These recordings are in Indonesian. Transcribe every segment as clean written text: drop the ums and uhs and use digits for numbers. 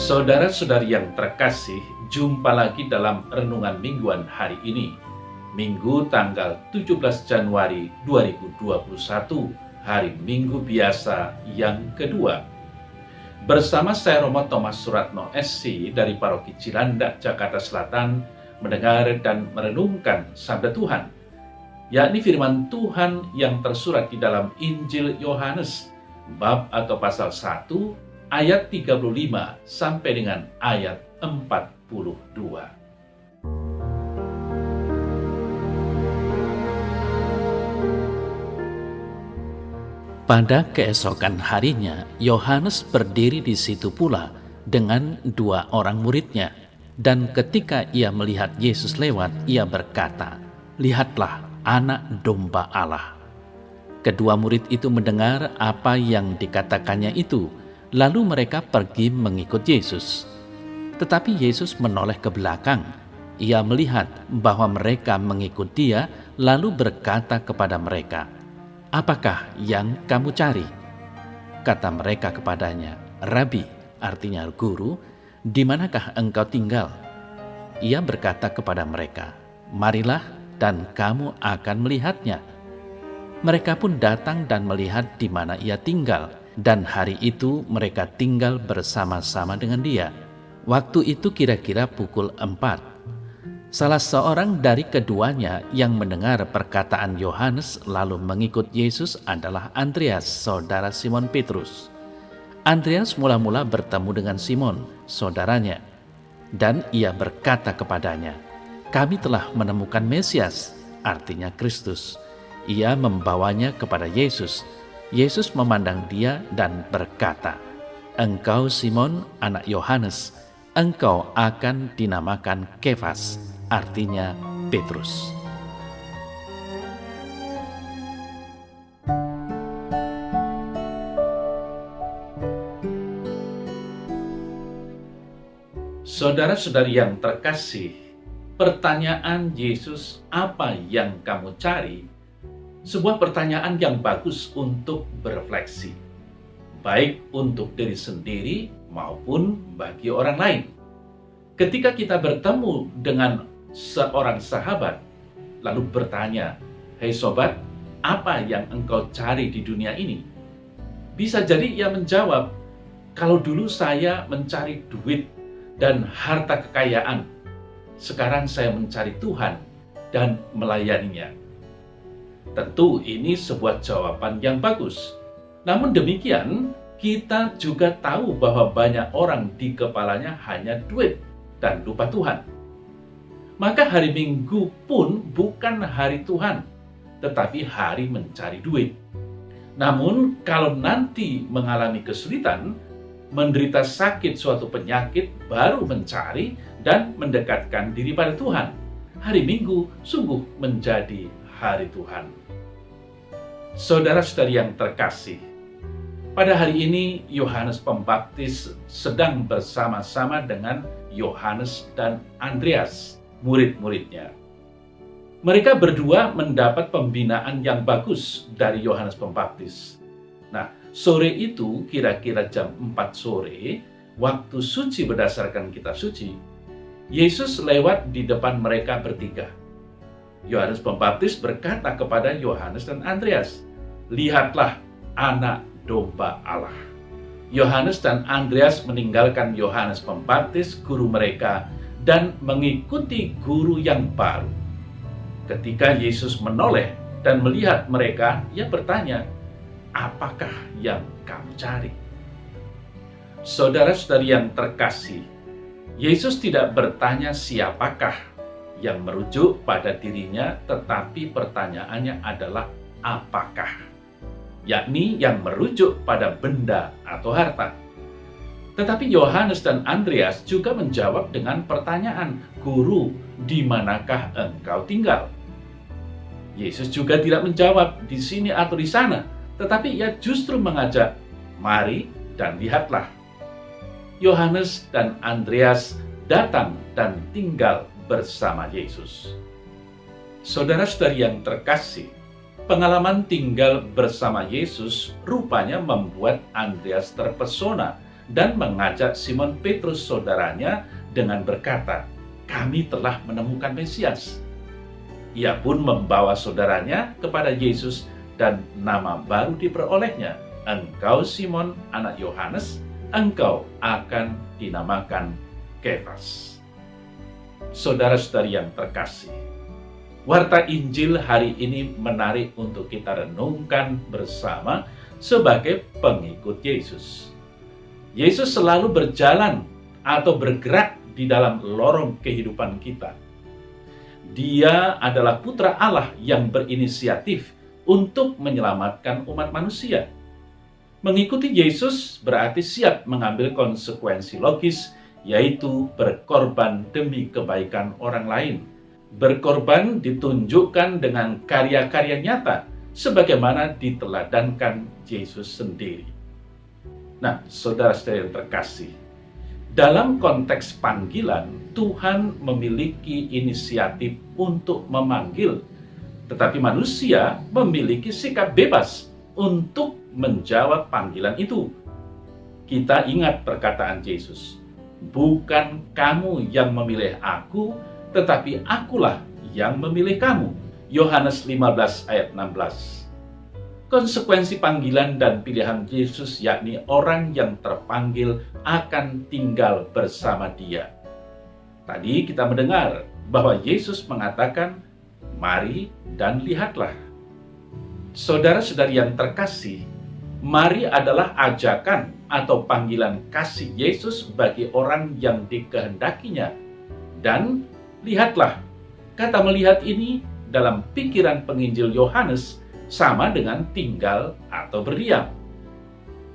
Saudara-saudari yang terkasih, jumpa lagi dalam renungan mingguan hari ini. Minggu tanggal 17 Januari 2021, hari Minggu biasa yang kedua. Bersama saya Romo Thomas Suratno SC dari Paroki Cilandak, Jakarta Selatan, mendengar dan merenungkan sabda Tuhan, yakni firman Tuhan yang tersurat di dalam Injil Yohanes, bab atau pasal 1, ayat 35 sampai dengan ayat 42. Pada keesokan harinya, Yohanes berdiri di situ pula dengan dua orang muridnya. Dan ketika ia melihat Yesus lewat, ia berkata, "Lihatlah, anak domba Allah." Kedua murid itu mendengar apa yang dikatakannya itu, lalu mereka pergi mengikut Yesus. Tetapi Yesus menoleh ke belakang. Ia melihat bahwa mereka mengikut Dia, lalu berkata kepada mereka, "Apakah yang kamu cari?" Kata mereka kepadanya, "Rabi," artinya guru, "di manakah engkau tinggal?" Ia berkata kepada mereka, "Marilah dan kamu akan melihatnya." Mereka pun datang dan melihat di mana ia tinggal, dan hari itu mereka tinggal bersama-sama dengan dia. Waktu itu kira-kira pukul 4. Salah seorang dari keduanya yang mendengar perkataan Yohanes lalu mengikut Yesus adalah Andreas, saudara Simon Petrus. Andreas mula-mula bertemu dengan Simon, saudaranya, dan ia berkata kepadanya, "Kami telah menemukan Mesias," artinya Kristus. Ia membawanya kepada Yesus. Yesus memandang dia dan berkata, "Engkau Simon, anak Yohanes, engkau akan dinamakan Kefas," artinya Petrus. Saudara-saudari yang terkasih, pertanyaan Yesus, "Apa yang kamu cari?" sebuah pertanyaan yang bagus untuk berefleksi, baik untuk diri sendiri maupun bagi orang lain. Ketika kita bertemu dengan seorang sahabat, lalu bertanya, "Hei sobat, apa yang engkau cari di dunia ini?" Bisa jadi ia menjawab, "Kalau dulu saya mencari duit dan harta kekayaan, sekarang saya mencari Tuhan dan melayaninya." Tentu ini sebuah jawaban yang bagus. Namun demikian, kita juga tahu bahwa banyak orang di kepalanya hanya duit dan lupa Tuhan. Maka hari Minggu pun bukan hari Tuhan, tetapi hari mencari duit. Namun kalau nanti mengalami kesulitan, menderita sakit suatu penyakit, baru mencari dan mendekatkan diri pada Tuhan, hari Minggu sungguh menjadi hari Tuhan. Saudara-saudari yang terkasih, pada hari ini Yohanes Pembaptis sedang bersama-sama dengan Yohanes dan Andreas, murid-muridnya. Mereka berdua mendapat pembinaan yang bagus dari Yohanes Pembaptis. Nah, sore itu kira-kira jam 4 sore, waktu suci berdasarkan kitab suci, Yesus lewat di depan mereka bertiga. Yohanes Pembaptis berkata kepada Yohanes dan Andreas, "Lihatlah, anak domba Allah." Yohanes dan Andreas meninggalkan Yohanes Pembaptis, guru mereka, dan mengikuti guru yang baru. Ketika Yesus menoleh dan melihat mereka, ia bertanya, "Apakah yang kamu cari?" Saudara-saudari yang terkasih, Yesus tidak bertanya siapakah yang merujuk pada dirinya, tetapi pertanyaannya adalah apakah, yakni yang merujuk pada benda atau harta. Tetapi Yohanes dan Andreas juga menjawab dengan pertanyaan, "Guru, di manakah engkau tinggal?" Yesus juga tidak menjawab di sini atau di sana, tetapi ia justru mengajak, "Mari dan lihatlah." Yohanes dan Andreas datang dan tinggal bersama Yesus. Saudara-saudari yang terkasih, pengalaman tinggal bersama Yesus rupanya membuat Andreas terpesona dan mengajak Simon Petrus saudaranya dengan berkata, "Kami telah menemukan Mesias." Ia pun membawa saudaranya kepada Yesus dan nama baru diperolehnya, "Engkau Simon anak Yohanes, engkau akan dinamakan Kefas." Saudara-saudari yang terkasih, warta Injil hari ini menarik untuk kita renungkan bersama sebagai pengikut Yesus. Yesus selalu berjalan atau bergerak di dalam lorong kehidupan kita. Dia adalah putra Allah yang berinisiatif untuk menyelamatkan umat manusia. Mengikuti Yesus berarti siap mengambil konsekuensi logis, yaitu berkorban demi kebaikan orang lain. Berkorban ditunjukkan dengan karya-karya nyata, sebagaimana diteladankan Yesus sendiri. Nah, saudara-saudara yang terkasih, dalam konteks panggilan, Tuhan memiliki inisiatif untuk memanggil, tetapi manusia memiliki sikap bebas untuk menjawab panggilan itu. Kita ingat perkataan Yesus, "Bukan kamu yang memilih aku, tetapi akulah yang memilih kamu." Yohanes 15 ayat 16. Konsekuensi panggilan dan pilihan Yesus yakni orang yang terpanggil akan tinggal bersama Dia. Tadi kita mendengar bahwa Yesus mengatakan, "Mari dan lihatlah." Saudara-saudari yang terkasih, mari adalah ajakan atau panggilan kasih Yesus bagi orang yang dikehendakinya. Dan lihatlah, kata melihat ini dalam pikiran penginjil Yohanes sama dengan tinggal atau berdiam.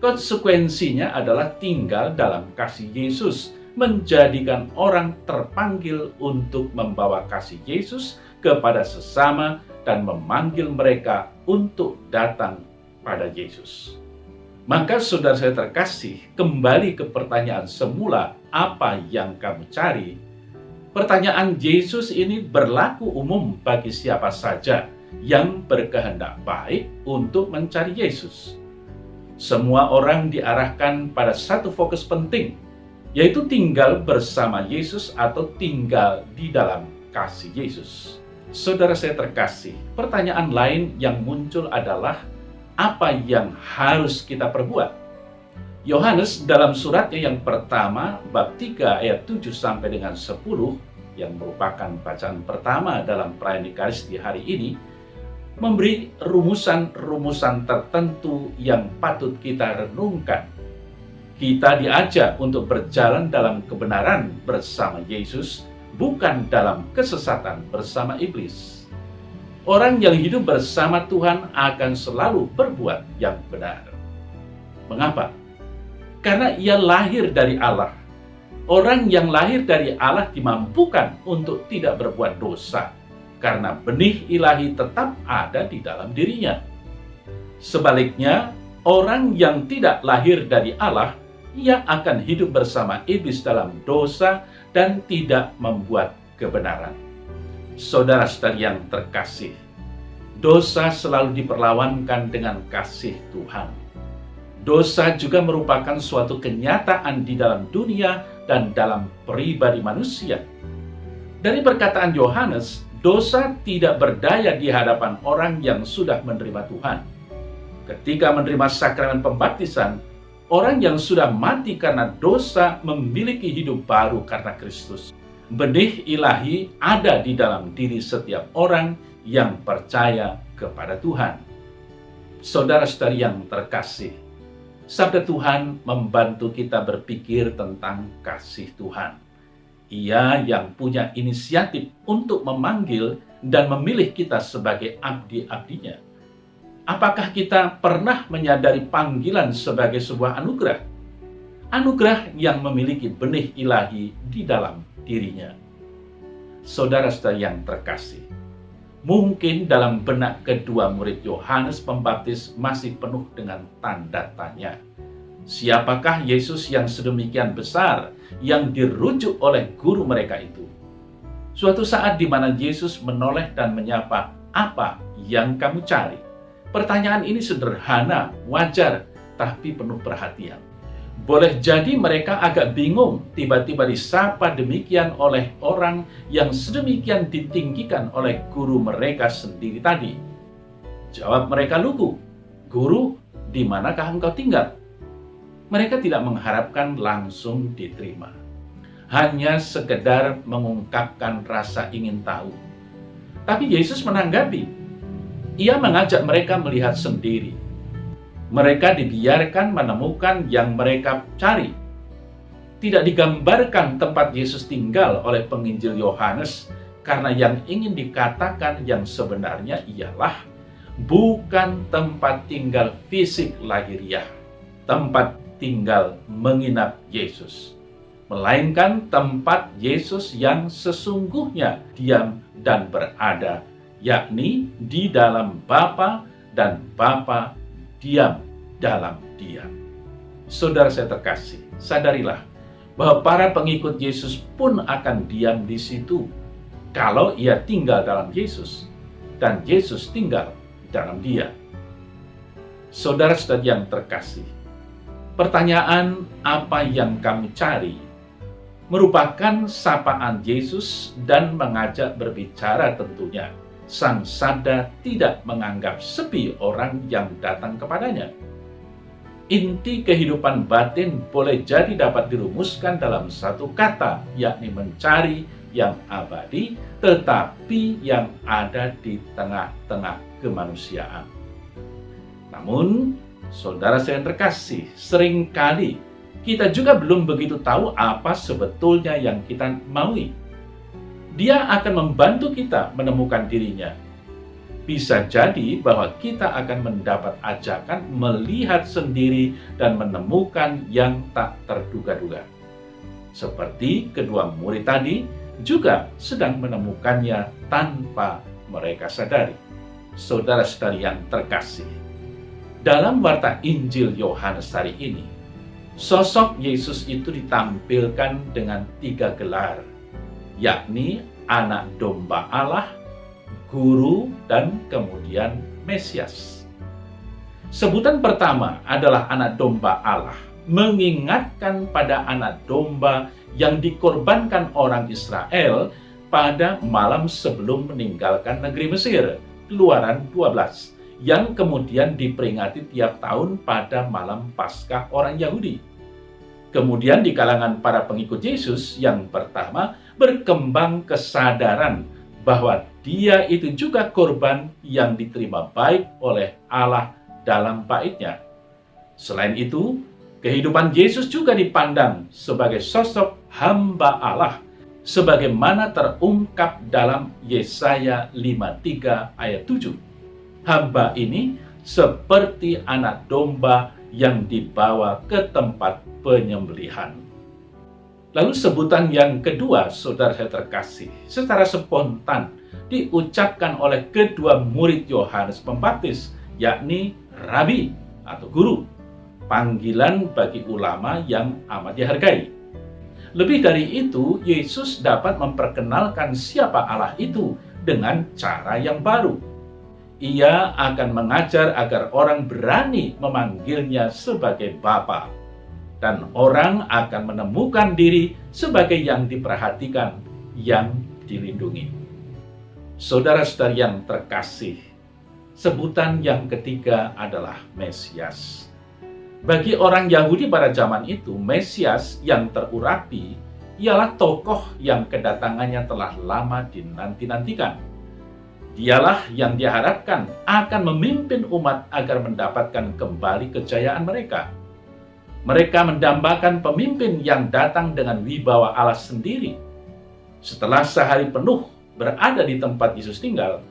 Konsekuensinya adalah tinggal dalam kasih Yesus, menjadikan orang terpanggil untuk membawa kasih Yesus kepada sesama dan memanggil mereka untuk datang pada Yesus. Maka saudara saya terkasih, kembali ke pertanyaan semula, apa yang kamu cari? Pertanyaan Yesus ini berlaku umum bagi siapa saja yang berkehendak baik untuk mencari Yesus. Semua orang diarahkan pada satu fokus penting, yaitu tinggal bersama Yesus atau tinggal di dalam kasih Yesus. Saudara saya terkasih, pertanyaan lain yang muncul adalah apa yang harus kita perbuat? Yohanes dalam suratnya yang pertama, bab 3 ayat 7 sampai dengan 10, yang merupakan bacaan pertama dalam perayaan Ekaristi hari ini, memberi rumusan-rumusan tertentu yang patut kita renungkan. Kita diajak untuk berjalan dalam kebenaran bersama Yesus, bukan dalam kesesatan bersama iblis. Orang yang hidup bersama Tuhan akan selalu berbuat yang benar. Mengapa? Karena ia lahir dari Allah. Orang yang lahir dari Allah dimampukan untuk tidak berbuat dosa, karena benih ilahi tetap ada di dalam dirinya. Sebaliknya, orang yang tidak lahir dari Allah, ia akan hidup bersama iblis dalam dosa dan tidak membuat kebenaran. Saudara-saudari yang terkasih, dosa selalu diperlawankan dengan kasih Tuhan. Dosa juga merupakan suatu kenyataan di dalam dunia dan dalam pribadi manusia. Dari perkataan Yohanes, dosa tidak berdaya di hadapan orang yang sudah menerima Tuhan. Ketika menerima sakramen pembaptisan, orang yang sudah mati karena dosa memiliki hidup baru karena Kristus. Benih ilahi ada di dalam diri setiap orang yang percaya kepada Tuhan. Saudara-saudari yang terkasih, sabda Tuhan membantu kita berpikir tentang kasih Tuhan. Ia yang punya inisiatif untuk memanggil dan memilih kita sebagai abdi-abdinya. Apakah kita pernah menyadari panggilan sebagai sebuah anugerah? Anugerah yang memiliki benih ilahi di dalam dirinya. Saudara-saudara yang terkasih, mungkin dalam benak kedua murid Yohanes Pembaptis masih penuh dengan tanda tanya. Siapakah Yesus yang sedemikian besar yang dirujuk oleh guru mereka itu? Suatu saat di mana Yesus menoleh dan menyapa, "Apa yang kamu cari?" Pertanyaan ini sederhana, wajar, tapi penuh perhatian. Boleh jadi mereka agak bingung tiba-tiba disapa demikian oleh orang yang sedemikian ditinggikan oleh guru mereka sendiri tadi. Jawab mereka lugu, "Guru, di manakah engkau tinggal?" Mereka tidak mengharapkan langsung diterima. Hanya sekedar mengungkapkan rasa ingin tahu. Tapi Yesus menanggapi. Ia mengajak mereka melihat sendiri. Mereka dibiarkan menemukan yang mereka cari. Tidak digambarkan tempat Yesus tinggal oleh penginjil Yohanes, karena yang ingin dikatakan yang sebenarnya ialah bukan tempat tinggal fisik lahiriah, tempat tinggal menginap Yesus, melainkan tempat Yesus yang sesungguhnya diam dan berada, yakni di dalam Bapa dan Bapa diam dalam Dia. Saudara saya terkasih, sadarilah bahwa para pengikut Yesus pun akan diam di situ kalau ia tinggal dalam Yesus dan Yesus tinggal dalam dia. Saudara-saudara yang terkasih, pertanyaan apa yang kamu cari merupakan sapaan Yesus dan mengajak berbicara tentunya. Sang Sabda tidak menganggap sepi orang yang datang kepadanya. Inti kehidupan batin boleh jadi dapat dirumuskan dalam satu kata, yakni mencari yang abadi, tetapi yang ada di tengah-tengah kemanusiaan. Namun, saudara saya yang terkasih, seringkali kita juga belum begitu tahu apa sebetulnya yang kita maui. Dia akan membantu kita menemukan dirinya. Bisa jadi bahwa kita akan mendapat ajakan melihat sendiri dan menemukan yang tak terduga-duga. Seperti kedua murid tadi juga sedang menemukannya tanpa mereka sadari. Saudara-saudari yang terkasih, dalam warta Injil Yohanes hari ini, sosok Yesus itu ditampilkan dengan 3 gelar, yakni Anak Domba Allah, Guru, dan kemudian Mesias. Sebutan pertama adalah Anak Domba Allah, mengingatkan pada anak domba yang dikorbankan orang Israel pada malam sebelum meninggalkan negeri Mesir, Keluaran 12, yang kemudian diperingati tiap tahun pada malam Paskah orang Yahudi. Kemudian di kalangan para pengikut Yesus yang pertama berkembang kesadaran bahwa dia itu juga korban yang diterima baik oleh Allah dalam baitnya. Selain itu, kehidupan Yesus juga dipandang sebagai sosok hamba Allah, sebagaimana terungkap dalam Yesaya 53 ayat 7. Hamba ini seperti anak domba yang dibawa ke tempat penyembelihan. Lalu sebutan yang kedua, saudara saya terkasih, secara spontan diucapkan oleh kedua murid Yohanes Pembaptis, yakni Rabi atau Guru, panggilan bagi ulama yang amat dihargai. Lebih dari itu, Yesus dapat memperkenalkan siapa Allah itu dengan cara yang baru. Ia akan mengajar agar orang berani memanggilnya sebagai Bapa, dan orang akan menemukan diri sebagai yang diperhatikan, yang dilindungi. Saudara-saudari yang terkasih, sebutan yang ketiga adalah Mesias. Bagi orang Yahudi pada zaman itu, Mesias yang terurapi ialah tokoh yang kedatangannya telah lama dinanti-nantikan. Dialah yang diharapkan akan memimpin umat agar mendapatkan kembali kejayaan mereka. Mereka mendambakan pemimpin yang datang dengan wibawa Allah sendiri. Setelah sehari penuh berada di tempat Yesus tinggal,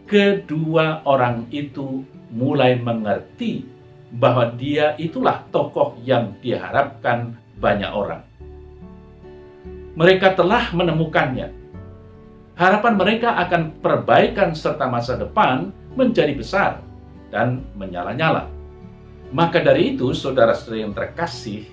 kedua orang itu mulai mengerti bahwa dia itulah tokoh yang diharapkan banyak orang. Mereka telah menemukannya. Harapan mereka akan perbaikan serta masa depan menjadi besar dan menyala-nyala. Maka dari itu, saudara-saudara yang terkasih,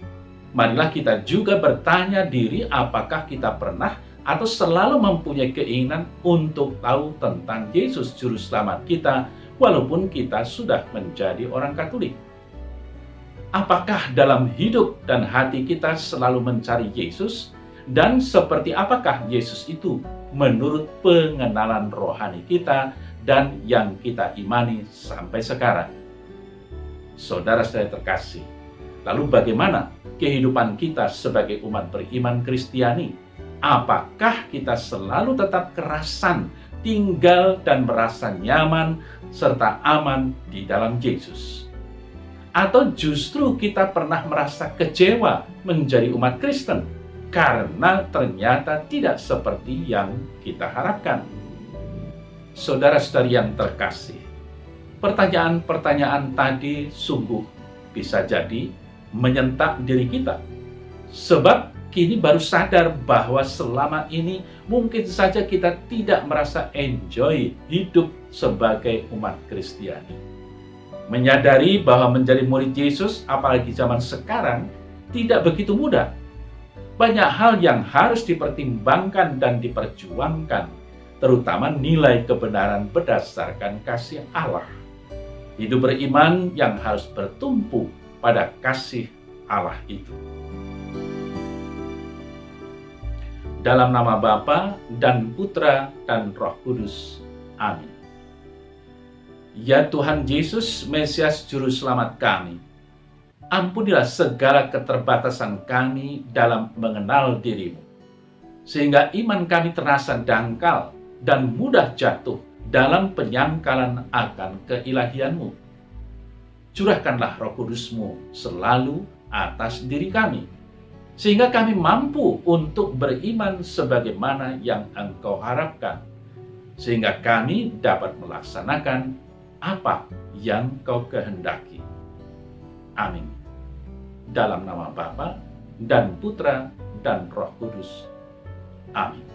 marilah kita juga bertanya diri apakah kita pernah atau selalu mempunyai keinginan untuk tahu tentang Yesus Juru Selamat kita, walaupun kita sudah menjadi orang Katolik. Apakah dalam hidup dan hati kita selalu mencari Yesus? Dan seperti apakah Yesus itu menurut pengenalan rohani kita dan yang kita imani sampai sekarang? Saudara-saudara terkasih, lalu bagaimana kehidupan kita sebagai umat beriman Kristiani? Apakah kita selalu tetap kerasan tinggal dan merasa nyaman serta aman di dalam Yesus? Atau justru kita pernah merasa kecewa menjadi umat Kristen karena ternyata tidak seperti yang kita harapkan? Saudara-saudari yang terkasih, pertanyaan-pertanyaan tadi sungguh bisa jadi menyentak diri kita. Sebab kini baru sadar bahwa selama ini mungkin saja kita tidak merasa enjoy hidup sebagai umat Kristiani. Menyadari bahwa menjadi murid Yesus, apalagi zaman sekarang, tidak begitu mudah. Banyak hal yang harus dipertimbangkan dan diperjuangkan, terutama nilai kebenaran berdasarkan kasih Allah. Hidup beriman yang harus bertumpu pada kasih Allah itu. Dalam nama Bapa dan Putra dan Roh Kudus. Amin. Ya Tuhan Yesus, Mesias Juru Selamat kami, ampunilah segala keterbatasan kami dalam mengenal diri-Mu, sehingga iman kami terasa dangkal dan mudah jatuh dalam penyangkalan akan keilahian-Mu. Curahkanlah Roh Kudus-Mu selalu atas diri kami, sehingga kami mampu untuk beriman sebagaimana yang Engkau harapkan, sehingga kami dapat melaksanakan apa yang Kau kehendaki. Amin. Dalam nama Bapa dan Putra dan Roh Kudus. Amin.